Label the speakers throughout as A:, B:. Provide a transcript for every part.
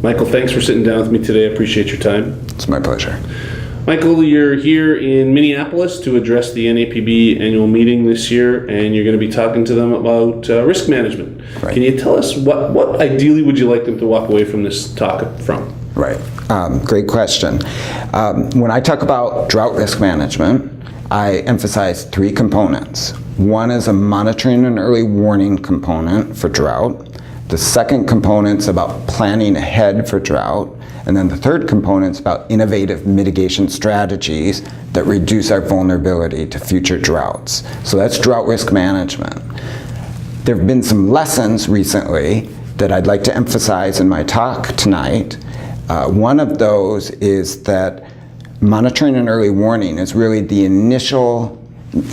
A: Michael, thanks for sitting down with me today. I appreciate your time.
B: It's my pleasure.
A: Michael, you're here in Minneapolis to address the NAPB annual meeting this year, and you're going to be talking to them about risk management.
B: Right.
A: Can you tell us what ideally would you like them to walk away from this talk from?
B: Right. Great question. When I talk about drought risk management, I emphasize three components. One is a monitoring and early warning component for drought. The second component is about planning ahead for drought. And then the third component is about innovative mitigation strategies that reduce our vulnerability to future droughts. So that's drought risk management. There have been some lessons recently that I'd like to emphasize in my talk tonight. One of those is that monitoring and early warning is really the initial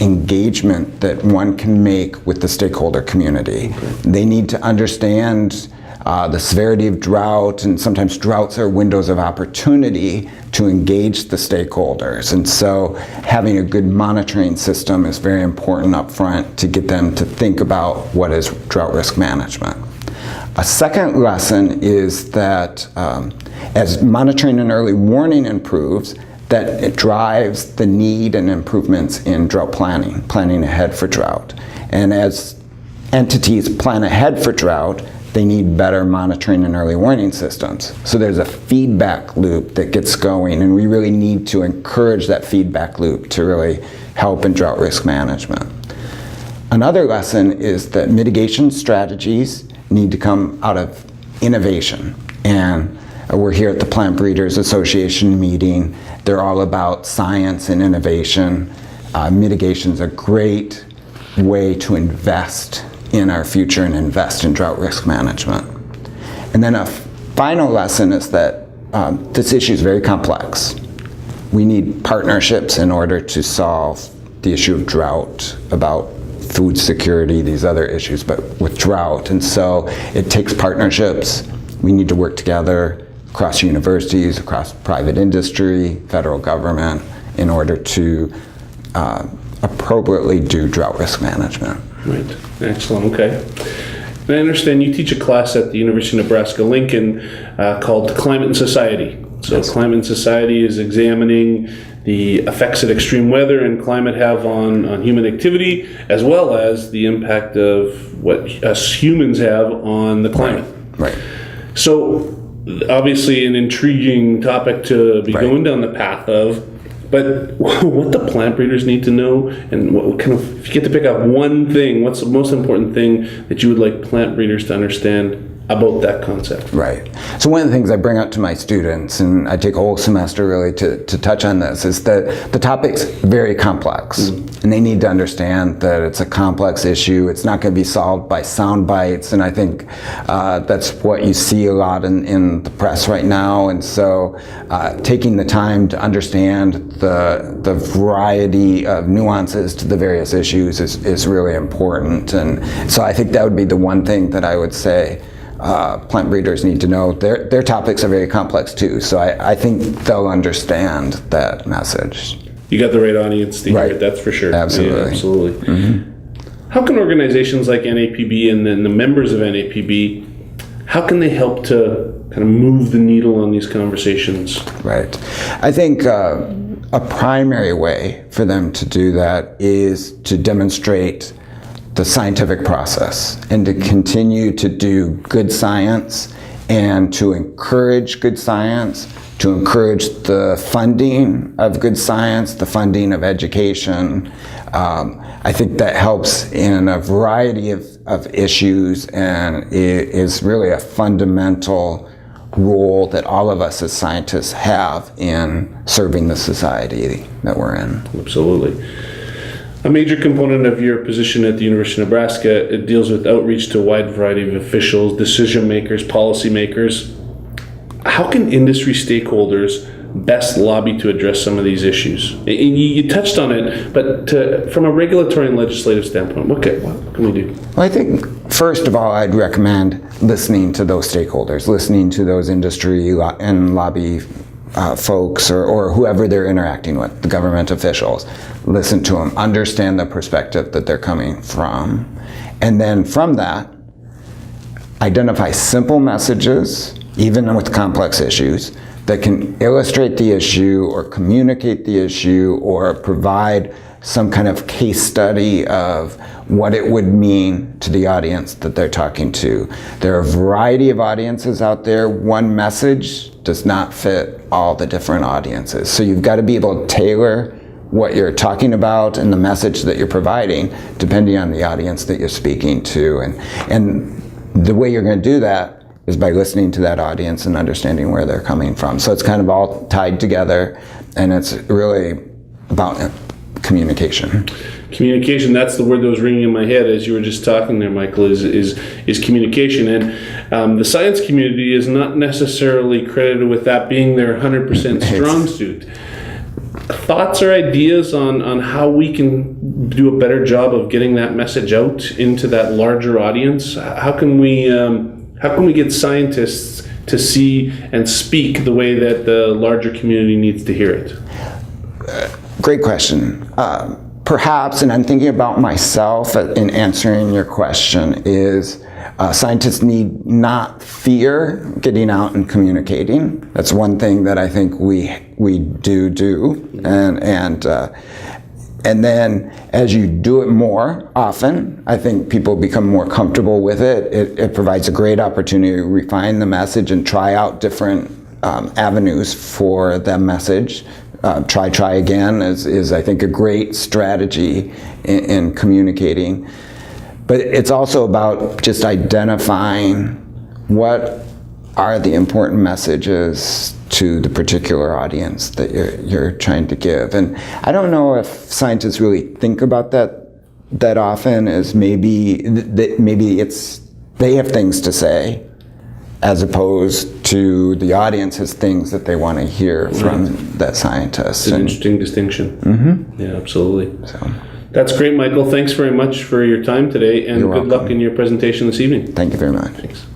B: engagement that one can make with the stakeholder community. They need to understand the severity of drought, and sometimes droughts are windows of opportunity to engage the stakeholders. And so having a good monitoring system is very important up front to get them to think about what is drought risk management. A second lesson is that as monitoring and early warning improves, that it drives the need and improvements in drought planning ahead for drought. And as entities plan ahead for drought, they need better monitoring and early warning systems. So there's a feedback loop that gets going, and we really need to encourage that feedback loop to really help in drought risk management. Another lesson is that mitigation strategies need to come out of innovation. And we're here at the Plant Breeders Association meeting. They're all about science and innovation. Mitigation is a great way to invest in our future and invest in drought risk management. And then a final lesson is that this issue is very complex. We need partnerships in order to solve the issue of drought, about food security, these other issues, but with drought. And so it takes partnerships. We need to work together across universities, across private industry, federal government, in order to appropriately do drought risk management.
A: Right. Excellent. Okay. And I understand you teach a class at the University of Nebraska-Lincoln called Climate and Society. So yes. Climate and Society is examining the effects that extreme weather and climate have on human activity, as well as the impact of what us humans have on the climate.
B: Right.
A: So obviously an intriguing topic to be going down the path of. But what the plant breeders need to know, and what kind of, if you get to pick out one thing, what's the most important thing that you would like plant breeders to understand about that concept?
B: Right. So one of the things I bring up to my students, and I take a whole semester really to touch on this, is that the topic's very complex. And they need to understand that it's a complex issue. It's not going to be solved by sound bites, and I think that's what you see a lot in the press right now. And so taking the time to understand the variety of nuances to the various issues is really important. And so I think that would be the one thing that I would say plant breeders need to know. Their topics are very complex too, so I think they'll understand that message.
A: You got the right audience to hear it, that's for sure.
B: Absolutely.
A: Yeah, absolutely. Mm-hmm. How can organizations like NAPB and then the members of NAPB, how can they help to kind of move the needle on these conversations?
B: Right. I think a primary way for them to do that is to demonstrate the scientific process and to continue to do good science and to encourage good science, to encourage the funding of good science, the funding of education. I think that helps in a variety of issues, and it is really a fundamental role that all of us as scientists have in serving the society that we're in.
A: Absolutely. A major component of your position at the University of Nebraska, it deals with outreach to a wide variety of officials, decision makers, policy makers. How can industry stakeholders best lobby to address some of these issues? And you touched on it, but from a regulatory and legislative standpoint, what can we do?
B: Well, I think, first of all, I'd recommend listening to those stakeholders, listening to those industry and lobby folks or whoever they're interacting with, the government officials. Listen to them, understand the perspective that they're coming from, and then from that, identify simple messages even with complex issues, that can illustrate the issue or communicate the issue or provide some kind of case study of what it would mean to the audience that they're talking to. There are a variety of audiences out there. One message does not fit all the different audiences. So you've got to be able to tailor what you're talking about and the message that you're providing depending on the audience that you're speaking to. And the way you're going to do that is by listening to that audience and understanding where they're coming from. So it's kind of all tied together, and it's really about communication.
A: Communication, that's the word that was ringing in my head as you were just talking there, Michael, is communication. And the science community is not necessarily credited with that being their 100% strong suit. Thoughts or ideas on how we can do a better job of getting that message out into that larger audience? How can we get scientists to see and speak the way that the larger community needs to hear it?
B: Great question. Perhaps, and I'm thinking about myself in answering your question, is scientists need not fear getting out and communicating. That's one thing that I think we do, and then as you do it more often, I think people become more comfortable with it. It provides a great opportunity to refine the message and try out different avenues for the message. Try again is I think a great strategy in communicating. But it's also about just identifying what are the important messages to the particular audience that you're trying to give. And I don't know if scientists really think about that often, as maybe it's they have things to say as opposed to the audience has things that they want to hear from that scientist.
A: It's an interesting distinction. Mm-hmm. Yeah, absolutely. So. That's great, Michael. Thanks very much for your time today, and good luck in your presentation this evening.
B: Thank you very much.
A: Thanks.